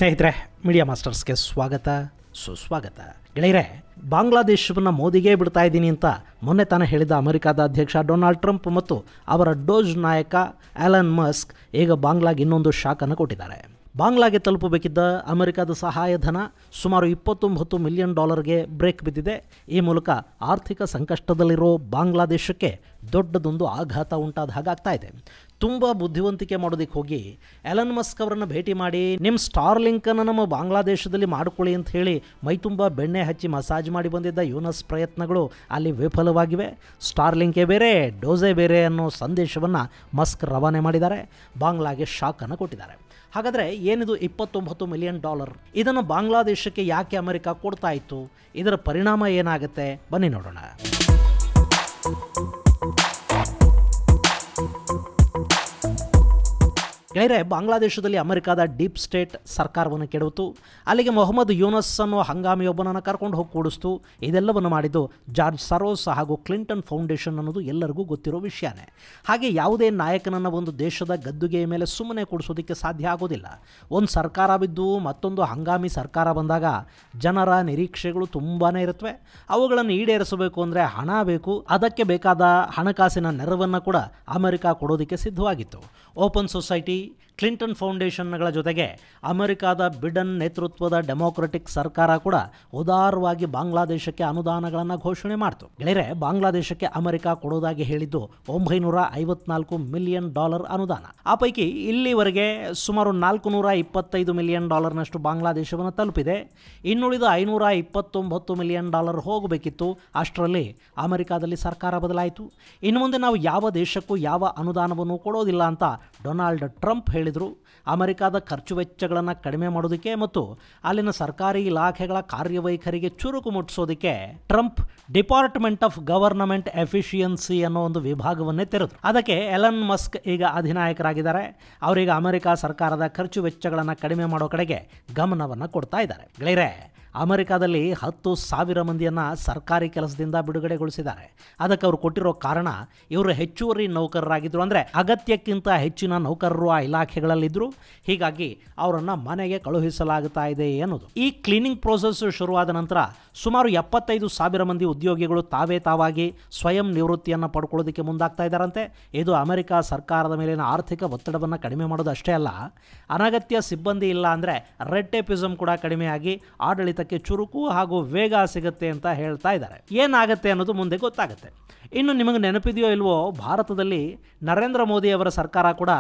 ಸ್ನೇಹಿತರೆ, ಮೀಡಿಯಾ ಮಾಸ್ಟರ್ಸ್ಗೆ ಸ್ವಾಗತ ಸುಸ್ವಾಗತ. ಗೆಳೆಯರೆ, ಬಾಂಗ್ಲಾದೇಶವನ್ನು ಮೋದಿಗೆ ಬಿಡ್ತಾ ಇದ್ದೀನಿ ಅಂತ ಮೊನ್ನೆ ತಾನೇ ಹೇಳಿದ ಅಮೆರಿಕದ ಅಧ್ಯಕ್ಷ ಡೊನಾಲ್ಡ್ ಟ್ರಂಪ್ ಮತ್ತು ಅವರ ಡೋಜ್ ನಾಯಕ ಎಲನ್ ಮಸ್ಕ್ ಈಗ ಬಾಂಗ್ಲಾಗೆ ಇನ್ನೊಂದು ಶಾಕನ್ನು ಕೊಟ್ಟಿದ್ದಾರೆ. ಬಾಂಗ್ಲಾಗೆ ತಲುಪಬೇಕಿದ್ದ ಅಮೆರಿಕದ ಸಹಾಯಧನ ಸುಮಾರು $29 ಮಿಲಿಯನ್ ಬ್ರೇಕ್ ಬಿದ್ದಿದೆ. ಈ ಮೂಲಕ ಆರ್ಥಿಕ ಸಂಕಷ್ಟದಲ್ಲಿರೋ ಬಾಂಗ್ಲಾದೇಶಕ್ಕೆ ದೊಡ್ಡದೊಂದು ಆಘಾತ ಉಂಟಾದ ಹಾಗಾಗ್ತಾ ಇದೆ. ತುಂಬ ಬುದ್ಧಿವಂತಿಕೆ ಮಾಡೋದಕ್ಕೆ ಹೋಗಿ ಎಲನ್ ಮಸ್ಕ್ ಅವರನ್ನು ಭೇಟಿ ಮಾಡಿ ನಿಮ್ಮ ಸ್ಟಾರ್ಲಿಂಕನ್ನು ನಮ್ಮ ಬಾಂಗ್ಲಾದೇಶದಲ್ಲಿ ಮಾಡಿಕೊಳ್ಳಿ ಅಂತ ಹೇಳಿ ಮೈತುಂಬ ಬೆಣ್ಣೆ ಹಚ್ಚಿ ಮಸಾಜ್ ಮಾಡಿ ಬಂದಿದ್ದ ಯುನಸ್ ಪ್ರಯತ್ನಗಳು ಅಲ್ಲಿ ವಿಫಲವಾಗಿವೆ. ಸ್ಟಾರ್ಲಿಂಕೇ ಬೇರೆ, ಡೋಸೆ ಬೇರೆ ಅನ್ನೋ ಸಂದೇಶವನ್ನು ಮಸ್ಕ್ ರವಾನೆ ಮಾಡಿದ್ದಾರೆ. ಬಾಂಗ್ಲಾಗೆ ಶಾಕನ್ನು ಕೊಟ್ಟಿದ್ದಾರೆ. ಹಾಗಾದರೆ ಏನಿದು $29 ಮಿಲಿಯನ್? ಇದನ್ನು ಬಾಂಗ್ಲಾದೇಶಕ್ಕೆ ಯಾಕೆ ಅಮೆರಿಕ ಕೊಡ್ತಾ ಇತ್ತು? ಇದರ ಪರಿಣಾಮ ಏನಾಗುತ್ತೆ? ಬನ್ನಿ ನೋಡೋಣ. ಗೆಳೆಯರೆ, ಬಾಂಗ್ಲಾದೇಶದಲ್ಲಿ ಅಮೆರಿಕದ ಡೀಪ್ ಸ್ಟೇಟ್ ಸರ್ಕಾರವನ್ನು ಕೆಡವಿತು. ಅಲ್ಲಿಗೆ ಮೊಹಮ್ಮದ್ ಯೂನಸ್ ಅನ್ನೋ ಹಂಗಾಮಿಯೊಬ್ಬನನ್ನು ಕರ್ಕೊಂಡು ಹೋಗಿ ಕೂಡಿಸ್ತು. ಇದೆಲ್ಲವನ್ನು ಮಾಡಿದ್ದು ಜಾರ್ಜ್ ಸರೋಸ್ ಹಾಗೂ ಕ್ಲಿಂಟನ್ ಫೌಂಡೇಶನ್ ಅನ್ನೋದು ಎಲ್ಲರಿಗೂ ಗೊತ್ತಿರೋ ವಿಷಯನೇ. ಹಾಗೆ ಯಾವುದೇ ನಾಯಕನನ್ನು ಒಂದು ದೇಶದ ಗದ್ದುಗೆಯ ಮೇಲೆ ಸುಮ್ಮನೆ ಕೂಡಿಸೋದಕ್ಕೆ ಸಾಧ್ಯ ಆಗೋದಿಲ್ಲ. ಒಂದು ಸರ್ಕಾರ ಬಿದ್ದು ಮತ್ತೊಂದು ಹಂಗಾಮಿ ಸರ್ಕಾರ ಬಂದಾಗ ಜನರ ನಿರೀಕ್ಷೆಗಳು ತುಂಬಾ ಇರುತ್ತವೆ. ಅವುಗಳನ್ನು ಈಡೇರಿಸಬೇಕು ಅಂದರೆ ಹಣ ಬೇಕು. ಅದಕ್ಕೆ ಬೇಕಾದ ಹಣಕಾಸಿನ ನೆರವನ್ನು ಕೂಡ ಅಮೆರಿಕ ಕೊಡೋದಕ್ಕೆ ಸಿದ್ಧವಾಗಿತ್ತು. ಓಪನ್ ಸೊಸೈಟಿ, ಕ್ಲಿಂಟನ್ ಫೌಂಡೇಶನ್ಗಳ ಜೊತೆಗೆ ಅಮೆರಿಕದ ಬಿಡನ್ ನೇತೃತ್ವದ ಡೆಮೊಕ್ರೆಟಿಕ್ ಸರ್ಕಾರ ಕೂಡ ಉದಾರವಾಗಿ ಬಾಂಗ್ಲಾದೇಶಕ್ಕೆ ಅನುದಾನಗಳನ್ನು ಘೋಷಣೆ ಮಾಡಿತು. ಗೆಳೆಯರೆ, ಬಾಂಗ್ಲಾದೇಶಕ್ಕೆ ಅಮೆರಿಕ ಕೊಡೋದಾಗಿ ಹೇಳಿದ್ದು $954 ಮಿಲಿಯನ್ ಅನುದಾನ. ಆ ಪೈಕಿ ಇಲ್ಲಿವರೆಗೆ ಸುಮಾರು $425 ಮಿಲಿಯನ್ ಬಾಂಗ್ಲಾದೇಶವನ್ನು ತಲುಪಿದೆ. ಇನ್ನುಳಿದ $529 ಮಿಲಿಯನ್ ಹೋಗಬೇಕಿತ್ತು. ಅಷ್ಟರಲ್ಲಿ ಅಮೆರಿಕದಲ್ಲಿ ಸರ್ಕಾರ ಬದಲಾಯಿತು. ಇನ್ನು ಮುಂದೆ ನಾವು ಯಾವ ದೇಶಕ್ಕೂ ಯಾವ ಅನುದಾನವನ್ನು ಕೊಡೋದಿಲ್ಲ ಅಂತ ಡೊನಾಲ್ಡ್ ಟ್ರಂಪ್ ಹೇಳಿದರು. ಅಮೆರಿಕದ ಖರ್ಚು ವೆಚ್ಚಗಳನ್ನು ಕಡಿಮೆ ಮಾಡೋದಕ್ಕೆ ಮತ್ತು ಅಲ್ಲಿನ ಸರ್ಕಾರಿ ಇಲಾಖೆಗಳ ಕಾರ್ಯವೈಖರಿಗೆ ಚುರುಕು ಮುಟ್ಟಿಸೋದಕ್ಕೆ Trump department of government efficiency ಅನ್ನೋ ಒಂದು ವಿಭಾಗವನ್ನೇ ತೆರೆದರು. ಅದಕ್ಕೆ ಎಲನ್ ಮಸ್ಕ್ ಈಗ ಅಧಿನಾಯಕರಾಗಿದ್ದಾರೆ. ಅವರೀಗ ಅಮೆರಿಕ ಸರ್ಕಾರದ ಖರ್ಚು ವೆಚ್ಚಗಳನ್ನು ಕಡಿಮೆ ಮಾಡೋ ಕಡೆಗೆ ಗಮನವನ್ನು ಕೊಡ್ತಾ ಇದ್ದಾರೆ. ಗೆಳೆಯರೆ, ಅಮೆರಿಕದಲ್ಲಿ 10,000 ಮಂದಿಯನ್ನು ಸರ್ಕಾರಿ ಕೆಲಸದಿಂದ ಬಿಡುಗಡೆಗೊಳಿಸಿದ್ದಾರೆ. ಅದಕ್ಕೆ ಅವರು ಕೊಟ್ಟಿರೋ ಕಾರಣ, ಇವರು ಹೆಚ್ಚುವರಿ ನೌಕರರಾಗಿದ್ದರು. ಅಂದರೆ ಅಗತ್ಯಕ್ಕಿಂತ ಹೆಚ್ಚಿನ ನೌಕರರು ಆ ಇಲಾಖೆಗಳಲ್ಲಿದ್ದರು. ಹೀಗಾಗಿ ಅವರನ್ನು ಮನೆಗೆ ಕಳುಹಿಸಲಾಗುತ್ತಾ ಇದೆ ಅನ್ನೋದು. ಈ ಕ್ಲೀನಿಂಗ್ ಪ್ರೋಸೆಸ್ ಶುರುವಾದ ನಂತರ ಸುಮಾರು 75,000 ಮಂದಿ ಉದ್ಯೋಗಿಗಳು ತಾವಾಗಿ ಸ್ವಯಂ ನಿವೃತ್ತಿಯನ್ನು ಪಡ್ಕೊಳ್ಳೋದಕ್ಕೆ ಮುಂದಾಗ್ತಾ ಇದ್ದಾರಂತೆ. ಇದು ಅಮೆರಿಕ ಸರ್ಕಾರದ ಮೇಲಿನ ಆರ್ಥಿಕ ಒತ್ತಡವನ್ನು ಕಡಿಮೆ ಮಾಡೋದು ಅಷ್ಟೇ ಅಲ್ಲ, ಅನಗತ್ಯ ಸಿಬ್ಬಂದಿ ಇಲ್ಲ ಅಂದರೆ ರೆಡ್ ಟೇಪಿಸಮ್ ಕೂಡ ಕಡಿಮೆಯಾಗಿ ಆಡಳಿತಕ್ಕೆ ಚುರುಕು ಹಾಗೂ ವೇಗ ಸಿಗುತ್ತೆ ಅಂತ ಹೇಳ್ತಾ ಇದ್ದಾರೆ. ಏನಾಗುತ್ತೆ ಅನ್ನೋದು ಮುಂದೆ ಗೊತ್ತಾಗುತ್ತೆ. ಇನ್ನು ನಿಮಗೆ ನೆನಪಿದೆಯೋ ಇಲ್ವೋ, ಭಾರತದಲ್ಲಿ ನರೇಂದ್ರ ಮೋದಿ ಅವರ ಸರ್ಕಾರ ಕೂಡ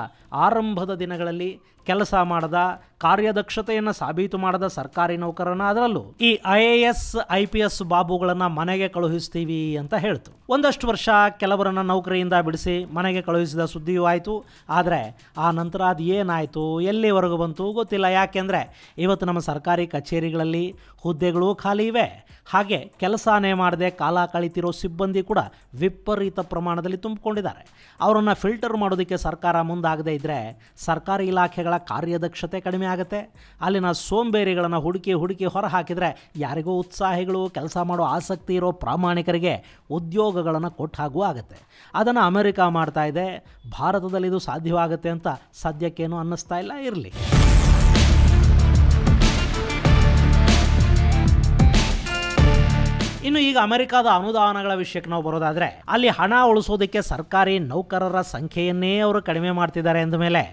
ಆರಂಭದ ದಿನಗಳಲ್ಲಿ ಕೆಲಸ ಮಾಡದ, ಕಾರ್ಯದಕ್ಷತೆಯನ್ನು ಸಾಬೀತು ಮಾಡದ ಸರ್ಕಾರಿ ನೌಕರನ, ಅದರಲ್ಲೂ ಈ IAS IPS ಬಾಬುಗಳನ್ನು ಮನೆಗೆ ಕಳುಹಿಸ್ತೀವಿ ಅಂತ ಹೇಳ್ತು. ಒಂದಷ್ಟು ವರ್ಷ ಕೆಲವರನ್ನು ನೌಕರಿಯಿಂದ ಬಿಡಿಸಿ ಮನೆಗೆ ಕಳುಹಿಸಿದ ಸುದ್ದಿಯೂ ಆಯಿತು. ಆದರೆ ಆ ನಂತರ ಅದು ಏನಾಯಿತು, ಎಲ್ಲಿವರೆಗೂ ಬಂತು ಗೊತ್ತಿಲ್ಲ. ಯಾಕೆಂದರೆ ಇವತ್ತು ನಮ್ಮ ಸರ್ಕಾರಿ ಕಚೇರಿಗಳಲ್ಲಿ ಹುದ್ದೆಗಳು ಖಾಲಿ ಇವೆ. ಹಾಗೆ ಕೆಲಸನೇ ಮಾಡದೆ ಕಾಲ ಕಳೀತಿರೋ ಸಿಬ್ಬಂದಿ ಕೂಡ ವಿಪರೀತ ಪ್ರಮಾಣದಲ್ಲಿ ತುಂಬಿಕೊಂಡಿದ್ದಾರೆ. ಅವರನ್ನು ಫಿಲ್ಟರ್ ಮಾಡೋದಕ್ಕೆ ಸರ್ಕಾರ ಮುಂದಾಗದೇ ಇದ್ದರೆ ಸರ್ಕಾರಿ ಇಲಾಖೆಗಳ ಕಾರ್ಯದಕ್ಷತೆ ಕಡಿಮೆ ಆಗುತ್ತೆ. ಅಲ್ಲಿನ ಸೋಂಬೇರಿಗಳನ್ನು ಹುಡುಕಿ ಹೊರ ಹಾಕಿದರೆ ಯಾರಿಗೂ ಉತ್ಸಾಹಿಗಳು, ಕೆಲಸ ಮಾಡೋ ಆಸಕ್ತಿ ಇರೋ ಪ್ರಾಮಾಣಿಕರಿಗೆ ಉದ್ಯೋಗಗಳನ್ನು ಕೊಟ್ಟು ಹಾಗೂ ಆಗುತ್ತೆ. ಅದನ್ನು ಅಮೆರಿಕ ಮಾಡ್ತಾ ಇದೆ. ಭಾರತದಲ್ಲಿ ಇದು ಸಾಧ್ಯವಾಗುತ್ತೆ ಅಂತ ಸದ್ಯಕ್ಕೇನು ಅನ್ನಿಸ್ತಾ ಇಲ್ಲ. ಇರಲಿ. ಇನ್ನು ಈಗ ಅಮೆರಿಕದ ಅನುದಾನಗಳ ವಿಷಯಕ್ಕೆ ನಾವು ಬರೋದಾದರೆ, ಅಲ್ಲಿ ಹಣ ಉಳಿಸೋದಕ್ಕೆ ಸರ್ಕಾರಿ ನೌಕರರ ಸಂಖ್ಯೆಯನ್ನೇ ಅವರು ಕಡಿಮೆ ಮಾಡ್ತಿದ್ದಾರೆ ಅಂದ ಮೇಲೆ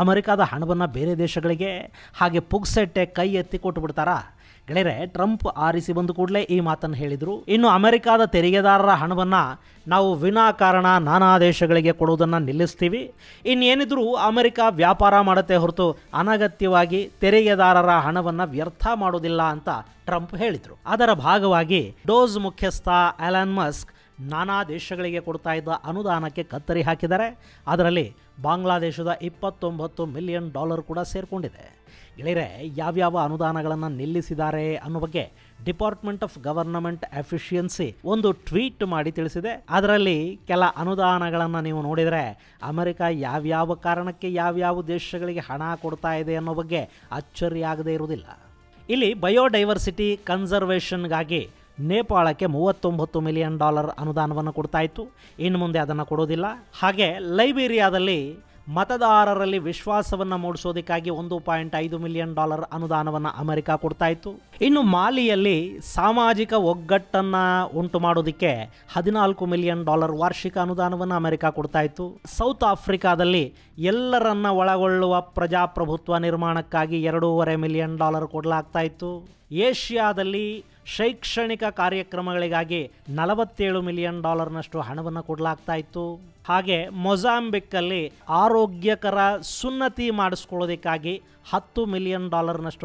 ಅಮೆರಿಕದ ಹಣವನ್ನು ಬೇರೆ ದೇಶಗಳಿಗೆ ಹಾಗೆ ಪುಗ್ಸೆಟ್ಟೆ ಕೈ ಎತ್ತಿ ಕೊಟ್ಟು ಬಿಡ್ತಾರಾ? ಗೆಳೆಯರೆ, ಟ್ರಂಪ್ ಆರಿಸಿ ಬಂದ ಕೂಡಲೇ ಈ ಮಾತನ್ನು ಹೇಳಿದರು. ಇನ್ನು ಅಮೆರಿಕದ ತೆರಿಗೆದಾರರ ಹಣವನ್ನು ನಾವು ವಿನಾಕಾರಣ ನಾನಾ ದೇಶಗಳಿಗೆ ಕೊಡುವುದನ್ನು ನಿಲ್ಲಿಸ್ತೀವಿ. ಇನ್ನೇನಿದ್ರೂ ಅಮೆರಿಕ ವ್ಯಾಪಾರ ಮಾಡುತ್ತೆ ಹೊರತು ಅನಗತ್ಯವಾಗಿ ತೆರಿಗೆದಾರರ ಹಣವನ್ನು ವ್ಯರ್ಥ ಮಾಡೋದಿಲ್ಲ ಅಂತ ಟ್ರಂಪ್ ಹೇಳಿದರು. ಅದರ ಭಾಗವಾಗಿ ಡೋಜ್ ಮುಖ್ಯಸ್ಥ ಎಲನ್ ಮಸ್ಕ್ ನಾನಾ ದೇಶಗಳಿಗೆ ಕೊಡ್ತಾ ಇದ್ದ ಅನುದಾನಕ್ಕೆ ಕತ್ತರಿ ಹಾಕಿದ್ದಾರೆ. ಅದರಲ್ಲಿ ಬಾಂಗ್ಲಾದೇಶದ $29 ಮಿಲಿಯನ್ ಕೂಡ ಸೇರಿಕೊಂಡಿದೆ. ಗೆಳೆಯರೆ, ಯಾವ್ಯಾವ ಅನುದಾನಗಳನ್ನು ನಿಲ್ಲಿಸಿದ್ದಾರೆ ಅನ್ನೋ ಬಗ್ಗೆ ಡಿಪಾರ್ಟ್ಮೆಂಟ್ ಆಫ್ ಗವರ್ನಮೆಂಟ್ ಎಫಿಷಿಯನ್ಸಿ ಒಂದು ಟ್ವೀಟ್ ಮಾಡಿ ತಿಳಿಸಿದೆ. ಅದರಲ್ಲಿ ಕೆಲ ಅನುದಾನಗಳನ್ನು ನೀವು ನೋಡಿದರೆ ಅಮೆರಿಕ ಯಾವ್ಯಾವ ಕಾರಣಕ್ಕೆ ಯಾವ್ಯಾವ ದೇಶಗಳಿಗೆ ಹಣ ಕೊಡ್ತಾ ಇದೆ ಅನ್ನೋ ಬಗ್ಗೆ ಅಚ್ಚರಿಯಾಗದೇ ಇರುವುದಿಲ್ಲ. ಇಲ್ಲಿ ಬಯೋಡೈವರ್ಸಿಟಿ ಕನ್ಸರ್ವೇಷನ್ಗಾಗಿ ನೇಪಾಳಕ್ಕೆ $39 ಮಿಲಿಯನ್ ಅನುದಾನವನ್ನು ಕೊಡ್ತಾ ಇತ್ತು. ಇನ್ನು ಮುಂದೆ ಅದನ್ನು ಕೊಡೋದಿಲ್ಲ. ಹಾಗೆ ಲೈಬೀರಿಯಾದಲ್ಲಿ ಮತದಾರರಲ್ಲಿ ವಿಶ್ವಾಸವನ್ನು ಮೂಡಿಸೋದಕ್ಕಾಗಿ $1.5 ಮಿಲಿಯನ್ ಅನುದಾನವನ್ನು ಅಮೆರಿಕ ಕೊಡ್ತಾ ಇತ್ತು. ಇನ್ನು ಮಾಲಿಯಲ್ಲಿ ಸಾಮಾಜಿಕ ಒಗ್ಗಟ್ಟನ್ನು ಉಂಟು ಮಾಡೋದಕ್ಕೆ $14 ಮಿಲಿಯನ್ ವಾರ್ಷಿಕ ಅನುದಾನವನ್ನು ಅಮೆರಿಕ ಕೊಡ್ತಾ ಇತ್ತು. ಸೌತ್ ಆಫ್ರಿಕಾದಲ್ಲಿ ಎಲ್ಲರನ್ನ ಒಳಗೊಳ್ಳುವ ಪ್ರಜಾಪ್ರಭುತ್ವ ನಿರ್ಮಾಣಕ್ಕಾಗಿ $2.5 ಮಿಲಿಯನ್ ಕೊಡಲಾಗ್ತಾ ಇತ್ತು. ಏಷ್ಯಾದಲ್ಲಿ ಶೈಕ್ಷಣಿಕ ಕಾರ್ಯಕ್ರಮಗಳಿಗಾಗಿ $47 ಮಿಲಿಯನ್ ಹಣವನ್ನು ಕೊಡಲಾಗ್ತಾ ಇತ್ತು. ಹಾಗೆ ಮೊಜಾಂಬಿಕ್ಕಲ್ಲಿ ಆರೋಗ್ಯಕರ ಸುನ್ನತಿ ಮಾಡಿಸ್ಕೊಳ್ಳೋದಕ್ಕಾಗಿ $10 ಮಿಲಿಯನ್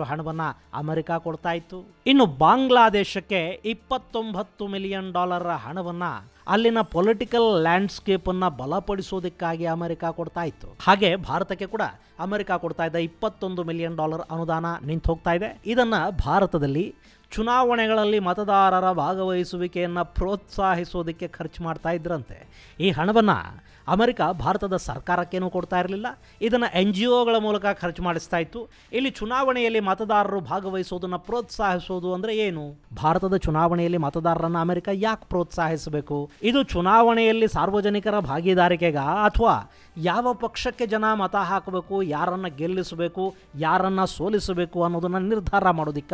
ಹಣವನ್ನು ಅಮೆರಿಕ ಕೊಡ್ತಾ ಇತ್ತು. ಇನ್ನು ಬಾಂಗ್ಲಾದೇಶಕ್ಕೆ $29 ಮಿಲಿಯನ್ ಹಣವನ್ನು ಅಲ್ಲಿನ ಪೊಲಿಟಿಕಲ್ ಲ್ಯಾಂಡ್ಸ್ಕೇಪನ್ನು ಬಲಪಡಿಸೋದಕ್ಕಾಗಿ ಅಮೆರಿಕ ಕೊಡ್ತಾ ಇತ್ತು. ಹಾಗೆ ಭಾರತಕ್ಕೆ ಕೂಡ ಅಮೆರಿಕ ಕೊಡ್ತಾ ಇದ್ದ $21 ಮಿಲಿಯನ್ ಅನುದಾನ ನಿಂತು ಹೋಗ್ತಾ ಇದೆ. ಇದನ್ನು ಭಾರತದಲ್ಲಿ ಚುನಾವಣೆಗಳಲ್ಲಿ ಮತದಾರರ ಭಾಗವಹಿಸುವಿಕೆಯನ್ನು ಪ್ರೋತ್ಸಾಹಿಸೋದಕ್ಕೆ ಖರ್ಚು ಮಾಡ್ತಾ ಇದ್ರಂತೆ. ಈ ಹಣವನ್ನು ಅಮೆರಿಕ ಭಾರತದ ಸರ್ಕಾರಕ್ಕೇನೂ ಕೊಡ್ತಾ ಇರಲಿಲ್ಲ, ಇದನ್ನು NGOಗಳ ಮೂಲಕ ಖರ್ಚು ಮಾಡಿಸ್ತಾ ಇತ್ತು. ಇಲ್ಲಿ ಚುನಾವಣೆಯಲ್ಲಿ ಮತದಾರರು ಭಾಗವಹಿಸೋದನ್ನು ಪ್ರೋತ್ಸಾಹಿಸೋದು ಅಂದರೆ ಏನು? ಭಾರತದ ಚುನಾವಣೆಯಲ್ಲಿ ಮತದಾರರನ್ನು ಅಮೆರಿಕ ಯಾಕೆ ಪ್ರೋತ್ಸಾಹಿಸಬೇಕು? ಇದು ಚುನಾವಣೆಯಲ್ಲಿ ಸಾರ್ವಜನಿಕರ ಭಾಗಿದಾರಿಕೆಗ ಅಥವಾ ಯಾವ ಪಕ್ಷಕ್ಕೆ ಜನ ಮತ ಹಾಕಬೇಕು, ಯಾರನ್ನು ಗೆಲ್ಲಿಸಬೇಕು, ಯಾರನ್ನು ಸೋಲಿಸಬೇಕು ಅನ್ನೋದನ್ನು ನಿರ್ಧಾರ ಮಾಡೋದಿಕ್ಕ?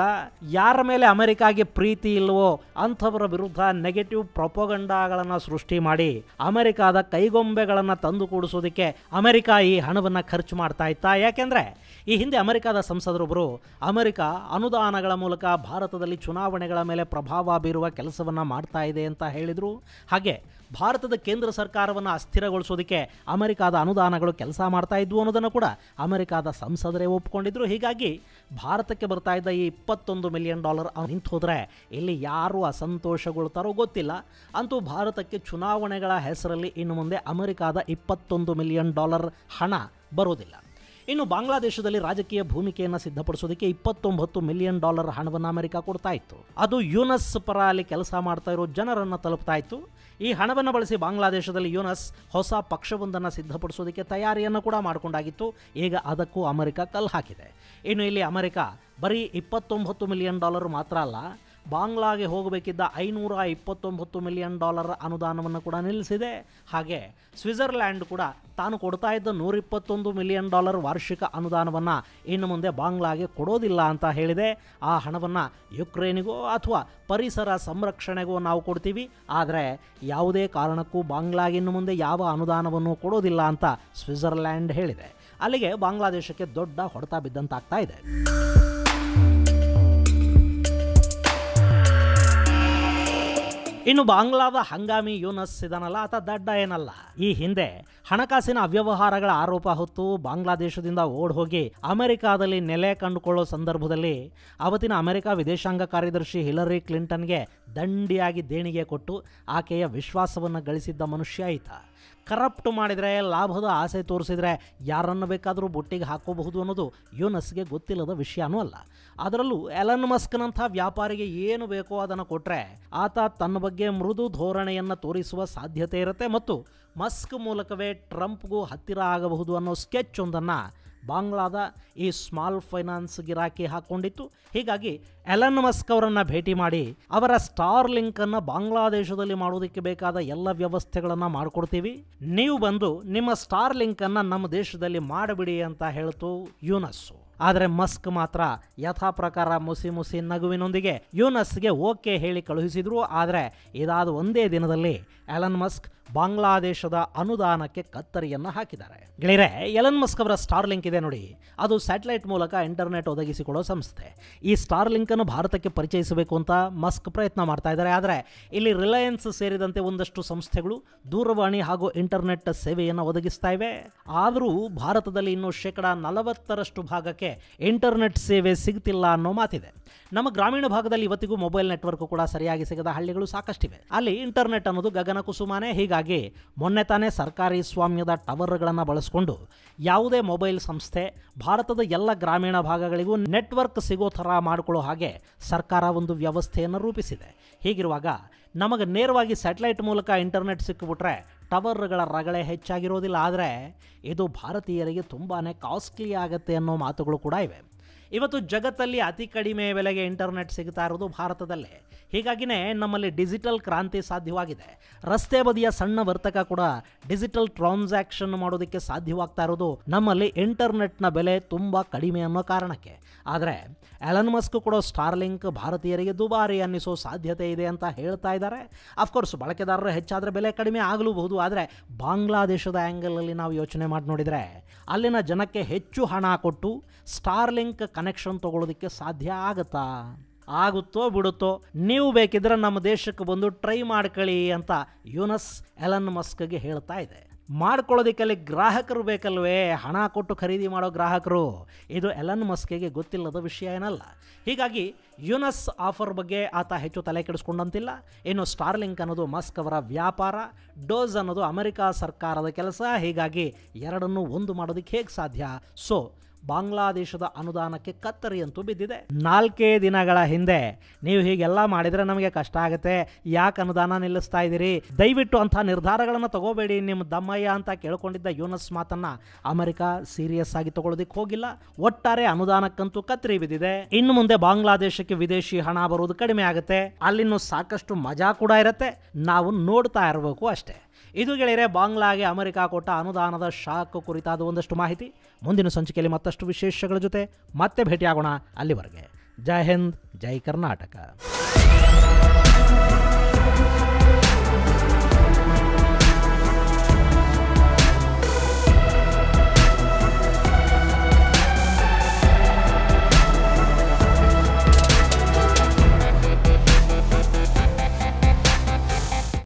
ಯಾರ ಮೇಲೆ ಅಮೆರಿಕಾಗೆ ಪ್ರೀತಿ ಇಲ್ವೋ ಅಂಥವರ ವಿರುದ್ಧ ನೆಗೆಟಿವ್ ಪ್ರೊಪಗಂಡಾಗಳನ್ನು ಸೃಷ್ಟಿ ಮಾಡಿ ಅಮೆರಿಕಾದ ಕೈಗೊಂಬೆಗಳನ್ನು ತಂದು ಕೂಡಿಸೋದಕ್ಕೆ ಅಮೆರಿಕ ಈ ಹಣವನ್ನು ಖರ್ಚು ಮಾಡ್ತಾ ಇತ್ತಾ? ಯಾಕೆಂದರೆ ಈ ಹಿಂದೆ ಅಮೆರಿಕದ ಸಂಸದರೊಬ್ಬರು ಅಮೆರಿಕ ಅನುದಾನಗಳ ಮೂಲಕ ಭಾರತದಲ್ಲಿ ಚುನಾವಣೆಗಳ ಮೇಲೆ ಪ್ರಭಾವ ಬೀರುವ ಕೆಲಸವನ್ನು ಮಾಡ್ತಾ ಇದೆ ಅಂತ ಹೇಳಿದರು. ಹಾಗೆ ಭಾರತದ ಕೇಂದ್ರ ಸರ್ಕಾರವನ್ನು ಅಸ್ಥಿರಗೊಳಿಸೋದಕ್ಕೆ ಅಮೆರಿಕಾದ ಅನುದಾನಗಳು ಕೆಲಸ ಮಾಡ್ತಾ ಇದ್ವು ಅನ್ನೋದನ್ನು ಕೂಡ ಅಮೆರಿಕಾದ ಸಂಸದರೇ ಒಪ್ಕೊಂಡಿದ್ರು. ಹೀಗಾಗಿ ಭಾರತಕ್ಕೆ ಬರ್ತಾ ಇದ್ದ ಈ $21 ಮಿಲಿಯನ್ ನಿಂತು ಹೋದರೆ ಇಲ್ಲಿ ಯಾರು ಅಸಂತೋಷಗೊಳ್ತಾರೋ ಗೊತ್ತಿಲ್ಲ. ಅಂತೂ ಭಾರತಕ್ಕೆ ಚುನಾವಣೆಗಳ ಹೆಸರಲ್ಲಿ ಇನ್ನು ಮುಂದೆ ಅಮೆರಿಕಾದ $21 ಮಿಲಿಯನ್ ಹಣ ಬರೋದಿಲ್ಲ. ಇನ್ನು ಬಾಂಗ್ಲಾದೇಶದಲ್ಲಿ ರಾಜಕೀಯ ಭೂಮಿಕೆಯನ್ನು ಸಿದ್ಧಪಡಿಸೋದಕ್ಕೆ $29 ಮಿಲಿಯನ್ ಹಣವನ್ನು ಅಮೆರಿಕ ಕೊಡ್ತಾ ಇತ್ತು. ಅದು ಯುನಸ್ ಪರ ಅಲ್ಲಿ ಕೆಲಸ ಮಾಡ್ತಾ ಇರೋ ಜನರನ್ನು ತಲುಪ್ತಾ ಇತ್ತು. ಈ ಹಣವನ್ನು ಬಳಸಿ ಬಾಂಗ್ಲಾದೇಶದಲ್ಲಿ ಯುನಸ್ ಹೊಸ ಪಕ್ಷವೊಂದನ್ನು ಸಿದ್ಧಪಡಿಸೋದಕ್ಕೆ ತಯಾರಿಯನ್ನು ಕೂಡ ಮಾಡಿಕೊಂಡಾಗಿತ್ತು. ಈಗ ಅದಕ್ಕೂ ಅಮೆರಿಕ ಕಲ್ಲು ಹಾಕಿದೆ. ಇನ್ನು ಇಲ್ಲಿ ಅಮೆರಿಕ ಬರೀ $29 ಮಿಲಿಯನ್ ಮಾತ್ರ ಅಲ್ಲ, ಬಾಂಗ್ಲಾಗೆ ಹೋಗಬೇಕಿದ್ದ $529 ಮಿಲಿಯನ್ ಅನುದಾನವನ್ನು ಕೂಡ ನಿಲ್ಲಿಸಿದೆ. ಹಾಗೆ ಸ್ವಿಟ್ಜರ್ಲ್ಯಾಂಡ್ ಕೂಡ ತಾನು ಕೊಡ್ತಾ ಇದ್ದ $121 ಮಿಲಿಯನ್ ವಾರ್ಷಿಕ ಅನುದಾನವನ್ನು ಇನ್ನು ಮುಂದೆ ಬಾಂಗ್ಲಾಗೆ ಕೊಡೋದಿಲ್ಲ ಅಂತ ಹೇಳಿದೆ. ಆ ಹಣವನ್ನು ಯುಕ್ರೇನಿಗೋ ಅಥವಾ ಪರಿಸರ ಸಂರಕ್ಷಣೆಗೋ ನಾವು ಕೊಡ್ತೀವಿ, ಆದರೆ ಯಾವುದೇ ಕಾರಣಕ್ಕೂ ಬಾಂಗ್ಲಾಗೆ ಇನ್ನು ಮುಂದೆ ಯಾವ ಅನುದಾನವನ್ನು ಕೊಡೋದಿಲ್ಲ ಅಂತ ಸ್ವಿಟ್ಜರ್ಲ್ಯಾಂಡ್ ಹೇಳಿದೆ. ಅಲ್ಲಿಗೆ ಬಾಂಗ್ಲಾದೇಶಕ್ಕೆ ದೊಡ್ಡ ಹೊಡೆತ ಬಿದ್ದಂತಾಗ್ತಾ ಇದೆ. ಇನ್ನು ಬಾಂಗ್ಲಾದ ಹಂಗಾಮಿ ಯೂನಸ್ ಇದನ್ನಲ್ಲ, ಆತ ದಡ್ಡ ಏನಲ್ಲ. ಈ ಹಿಂದೆ ಹಣಕಾಸಿನ ಅವ್ಯವಹಾರಗಳ ಆರೋಪ ಹೊತ್ತು ಬಾಂಗ್ಲಾದೇಶದಿಂದ ಓಡ್ ಹೋಗಿ ಅಮೆರಿಕಾದಲ್ಲಿ ನೆಲೆ ಕಂಡುಕೊಳ್ಳೋ ಸಂದರ್ಭದಲ್ಲಿ ಅವತ್ತಿನ ಅಮೆರಿಕ ವಿದೇಶಾಂಗ ಕಾರ್ಯದರ್ಶಿ ಹಿಲರಿ ಕ್ಲಿಂಟನ್ಗೆ ದಂಡಿಯಾಗಿ ದೇಣಿಗೆ ಕೊಟ್ಟು ಆಕೆಯ ವಿಶ್ವಾಸವನ್ನು ಗಳಿಸಿದ್ದ ಮನುಷ್ಯ ಈತ. ಕರಪ್ಟ್ ಮಾಡಿದರೆ, ಲಾಭದ ಆಸೆ ತೋರಿಸಿದರೆ ಯಾರನ್ನು ಬೇಕಾದರೂ ಬುಟ್ಟಿಗೆ ಹಾಕೋಬಹುದು ಅನ್ನೋದು ಯೂನಸ್ಗೆ ಗೊತ್ತಿಲ್ಲದ ವಿಷಯನೂ ಅಲ್ಲ. ಅದರಲ್ಲೂ ಎಲನ್ ಮಸ್ಕ್ನಂಥ ವ್ಯಾಪಾರಿಗೆ ಏನು ಬೇಕೋ ಅದನ್ನು ಕೊಟ್ಟರೆ ಆತ ತನ್ನ ಬಗ್ಗೆ ಮೃದು ಧೋರಣೆಯನ್ನು ತೋರಿಸುವ ಸಾಧ್ಯತೆ ಇರುತ್ತೆ ಮತ್ತು ಮಸ್ಕ್ ಮೂಲಕವೇ ಟ್ರಂಪ್ಗೂ ಹತ್ತಿರ ಆಗಬಹುದು ಅನ್ನೋ ಸ್ಕೆಚ್ ಒಂದನ್ನು ಬಾಂಗ್ಲಾದ ಈ ಸ್ಮಾಲ್ ಫೈನಾನ್ಸ್ ಗಿರಾಕಿ ಹಾಕ್ಕೊಂಡಿತ್ತು. ಹೀಗಾಗಿ ಎಲನ್ ಮಸ್ಕ್ ಅವರನ್ನು ಭೇಟಿ ಮಾಡಿ ಅವರ ಸ್ಟಾರ್ ಲಿಂಕನ್ನು ಬಾಂಗ್ಲಾದೇಶದಲ್ಲಿ ಮಾಡೋದಕ್ಕೆ ಬೇಕಾದ ಎಲ್ಲ ವ್ಯವಸ್ಥೆಗಳನ್ನು ಮಾಡಿಕೊಡ್ತೀವಿ, ನೀವು ಬಂದು ನಿಮ್ಮ ಸ್ಟಾರ್ ಲಿಂಕನ್ನು ನಮ್ಮ ದೇಶದಲ್ಲಿ ಮಾಡಿಬಿಡಿ ಅಂತ ಹೇಳ್ತು ಯೂನಸ್ಸು. ಆದರೆ ಮಸ್ಕ್ ಮಾತ್ರ ಯಥಾ ಪ್ರಕಾರ ಮುಸಿ ನಗುವಿನೊಂದಿಗೆ ಯೂನಸ್ಗೆ ಓಕೆ ಹೇಳಿ ಕಳುಹಿಸಿದ್ರು. ಆದರೆ ಇದಾದ ಒಂದೇ ದಿನದಲ್ಲಿ ಎಲನ್ ಮಸ್ಕ್ ಬಾಂಗ್ಲಾದೇಶದ ಅನುದಾನಕ್ಕೆ ಕತ್ತರಿಯನ್ನು ಹಾಕಿದ್ದಾರೆ. ಗೆಳೆಯರೆ, ಎಲನ್ ಮಸ್ಕ್ ಅವರ ಸ್ಟಾರ್ ಲಿಂಕ್ ಇದೆ ನೋಡಿ, ಅದು ಸ್ಯಾಟಲೈಟ್ ಮೂಲಕ ಇಂಟರ್ನೆಟ್ ಒದಗಿಸಿಕೊಡೋ ಸಂಸ್ಥೆ. ಈ ಸ್ಟಾರ್ ಲಿಂಕನ್ನು ಭಾರತಕ್ಕೆ ಪರಿಚಯಿಸಬೇಕು ಅಂತ ಮಸ್ಕ್ ಪ್ರಯತ್ನ ಮಾಡ್ತಾ ಇದ್ದಾರೆ. ಆದರೆ ಇಲ್ಲಿ ರಿಲಯನ್ಸ್ ಸೇರಿದಂತೆ ಒಂದಷ್ಟು ಸಂಸ್ಥೆಗಳು ದೂರವಾಣಿ ಹಾಗೂ ಇಂಟರ್ನೆಟ್ ಸೇವೆಯನ್ನು ಒದಗಿಸ್ತಾ ಇವೆ. ಆದರೂ ಭಾರತದಲ್ಲಿ ಇನ್ನೂ 40% ಭಾಗಕ್ಕೆ ಇಂಟರ್ನೆಟ್ ಸೇವೆ ಸಿಗ್ತಿಲ್ಲ ಅನ್ನೋ ಮಾತಿದೆ. ನಮ್ಮ ಗ್ರಾಮೀಣ ಭಾಗದಲ್ಲಿ ಇವತ್ತಿಗೂ ಮೊಬೈಲ್ ನೆಟ್ವರ್ಕ್ ಕೂಡ ಸರಿಯಾಗಿ ಸಿಗದ ಹಳ್ಳಿಗಳು ಸಾಕಷ್ಟಿವೆ. ಅಲ್ಲಿ ಇಂಟರ್ನೆಟ್ ಅನ್ನೋದು ಗಗನ ಕುಸುಮಾನೆ. ಹೀಗಾಗಿ ಮೊನ್ನೆ ತಾನೇ ಸರ್ಕಾರಿ ಸ್ವಾಮ್ಯದ ಟವರ್ಗಳನ್ನು ಬಳಸಿಕೊಂಡು ಯಾವುದೇ ಮೊಬೈಲ್ ಸಂಸ್ಥೆ ಭಾರತದ ಎಲ್ಲ ಗ್ರಾಮೀಣ ಭಾಗಗಳಿಗೂ ನೆಟ್ವರ್ಕ್ ಸಿಗೋ ಥರ ಮಾಡಿಕೊಳ್ಳೋ ಹಾಗೆ ಸರ್ಕಾರ ಒಂದು ವ್ಯವಸ್ಥೆಯನ್ನು ರೂಪಿಸಿದೆ. ಹೀಗಿರುವಾಗ ನಮಗೆ ನೇರವಾಗಿ ಸ್ಯಾಟಲೈಟ್ ಮೂಲಕ ಇಂಟರ್ನೆಟ್ ಸಿಕ್ಕಿಬಿಟ್ರೆ ಟವರ್ಗಳ ರಗಳೆ ಹೆಚ್ಚಾಗಿರೋದಿಲ್ಲ. ಆದರೆ ಇದು ಭಾರತೀಯರಿಗೆ ತುಂಬಾ ಕಾಸ್ಟ್ಲಿ ಆಗುತ್ತೆ ಅನ್ನೋ ಮಾತುಗಳು ಕೂಡ ಇವೆ. ಇವತ್ತು ಜಗತ್ತಲ್ಲಿ ಅತಿ ಕಡಿಮೆ ಬೆಲೆಗೆ ಇಂಟರ್ನೆಟ್ ಸಿಗ್ತಾ ಇರೋದು ಭಾರತದಲ್ಲೇ. ಹೀಗಾಗಿನೇ ನಮ್ಮಲ್ಲಿ ಡಿಜಿಟಲ್ ಕ್ರಾಂತಿ ಸಾಧ್ಯವಾಗಿದೆ. ರಸ್ತೆ ಬದಿಯ ಸಣ್ಣ ವರ್ತಕ ಕೂಡ ಡಿಜಿಟಲ್ ಟ್ರಾನ್ಸಾಕ್ಷನ್ ಮಾಡೋದಕ್ಕೆ ಸಾಧ್ಯವಾಗ್ತಾ ಇರೋದು ನಮ್ಮಲ್ಲಿ ಇಂಟರ್ನೆಟ್ನ ಬೆಲೆ ತುಂಬ ಕಡಿಮೆ ಅನ್ನೋ ಕಾರಣಕ್ಕೆ. ಆದರೆ ಎಲನ್ ಮಸ್ಕ್ ಕೂಡ ಸ್ಟಾರ್ಲಿಂಕ್ ಭಾರತೀಯರಿಗೆ ದುಬಾರಿ ಅನ್ನಿಸೋ ಸಾಧ್ಯತೆ ಇದೆ ಅಂತ ಹೇಳ್ತಾ ಇದ್ದಾರೆ. ಅಫ್ಕೋರ್ಸ್ ಬಳಕೆದಾರರು ಹೆಚ್ಚಾದರೆ ಬೆಲೆ ಕಡಿಮೆ ಆಗಲೂಬಹುದು. ಆದರೆ ಬಾಂಗ್ಲಾದೇಶದ ಆ್ಯಂಗಲಲ್ಲಿ ನಾವು ಯೋಚನೆ ಮಾಡಿ ನೋಡಿದರೆ ಅಲ್ಲಿನ ಜನಕ್ಕೆ ಹೆಚ್ಚು ಹಣ ಕೊಟ್ಟು ಸ್ಟಾರ್ಲಿಂಕ್ ಕನೆಕ್ಷನ್ ತಗೊಳ್ಳೋದಕ್ಕೆ ಸಾಧ್ಯ ಆಗುತ್ತಾ? ಆಗುತ್ತೋ ಬಿಡುತ್ತೋ, ನೀವು ಬೇಕಿದ್ರೆ ನಮ್ಮ ದೇಶಕ್ಕೆ ಬಂದು ಟ್ರೈ ಮಾಡ್ಕೊಳ್ಳಿ ಅಂತ ಯೂನಸ್ ಎಲನ್ ಮಸ್ಕ್ಗೆ ಹೇಳ್ತಾ ಇದೆ. ಮಾಡ್ಕೊಳ್ಳೋದಕ್ಕೆ ಗ್ರಾಹಕರು ಬೇಕಲ್ವೇ, ಹಣ ಕೊಟ್ಟು ಖರೀದಿ ಮಾಡೋ ಗ್ರಾಹಕರು. ಇದು ಎಲನ್ ಮಸ್ಕ್ಗೆ ಗೊತ್ತಿಲ್ಲದ ವಿಷಯ ಏನಲ್ಲ. ಹೀಗಾಗಿ ಯೂನಸ್ ಆಫರ್ ಬಗ್ಗೆ ಆತ ಹೆಚ್ಚು ತಲೆ ಕೆಡಿಸ್ಕೊಂಡಂತಿಲ್ಲ. ಇನ್ನು ಸ್ಟಾರ್ಲಿಂಕ್ ಅನ್ನೋದು ಮಸ್ಕ್ ಅವರ ವ್ಯಾಪಾರ, ಡೋಸ್ ಅನ್ನೋದು ಅಮೆರಿಕ ಸರ್ಕಾರದ ಕೆಲಸ. ಹೀಗಾಗಿ ಎರಡನ್ನೂ ಒಂದು ಮಾಡೋದಕ್ಕೆ ಹೇಗೆ ಸಾಧ್ಯ? ಸೊ ಬಾಂಗ್ಲಾದೇಶದ ಅನುದಾನಕ್ಕೆ ಕತ್ತರಿ ಅಂತೂ ಬಿದ್ದಿದೆ. 4 ದಿನಗಳ ಹಿಂದೆ ನೀವು ಹೀಗೆಲ್ಲ ಮಾಡಿದರೆ ನಮಗೆ ಕಷ್ಟ ಆಗುತ್ತೆ, ಯಾಕೆ ಅನುದಾನ ನಿಲ್ಲಿಸ್ತಾ ಇದ್ದೀರಿ, ದಯವಿಟ್ಟು ಅಂಥ ನಿರ್ಧಾರಗಳನ್ನು ತಗೋಬೇಡಿ ನಿಮ್ಮ ದಮ್ಮಯ್ಯ ಅಂತ ಕೇಳ್ಕೊಂಡಿದ್ದ ಯೂನಸ್ ಮಾತನ್ನ ಅಮೆರಿಕ ಸೀರಿಯಸ್ ಆಗಿ ತಗೊಳ್ಳೋದಕ್ಕೆ ಹೋಗಿಲ್ಲ. ಒಟ್ಟಾರೆ ಅನುದಾನಕ್ಕಂತೂ ಕತ್ತರಿ ಬಿದ್ದಿದೆ. ಇನ್ನು ಮುಂದೆ ಬಾಂಗ್ಲಾದೇಶಕ್ಕೆ ವಿದೇಶಿ ಹಣ ಬರೋದು ಕಡಿಮೆ ಆಗುತ್ತೆ. ಅಲ್ಲಿನ್ನೂ ಸಾಕಷ್ಟು ಮಜಾ ಕೂಡ ಇರುತ್ತೆ, ನಾವು ನೋಡ್ತಾ ಇರಬೇಕು ಅಷ್ಟೇ. ಇದು ಗೆಳೆಯರೆ ಬಾಂಗ್ಲಾಗೆ ಅಮೆರಿಕ ಕೊಟ್ಟ ಅನುದಾನದ ಶಾಕ್ ಕುರಿತಾದ ಒಂದಷ್ಟು ಮಾಹಿತಿ. ಮುಂದಿನ ಸಂಚಿಕೆಯಲ್ಲಿ ಮತ್ತಷ್ಟು ವಿಶೇಷಗಳ ಜೊತೆ ಮತ್ತೆ ಭೇಟಿಯಾಗೋಣ. ಅಲ್ಲಿವರೆಗೆ ಜೈ ಹಿಂದ್, ಜೈ ಕರ್ನಾಟಕ.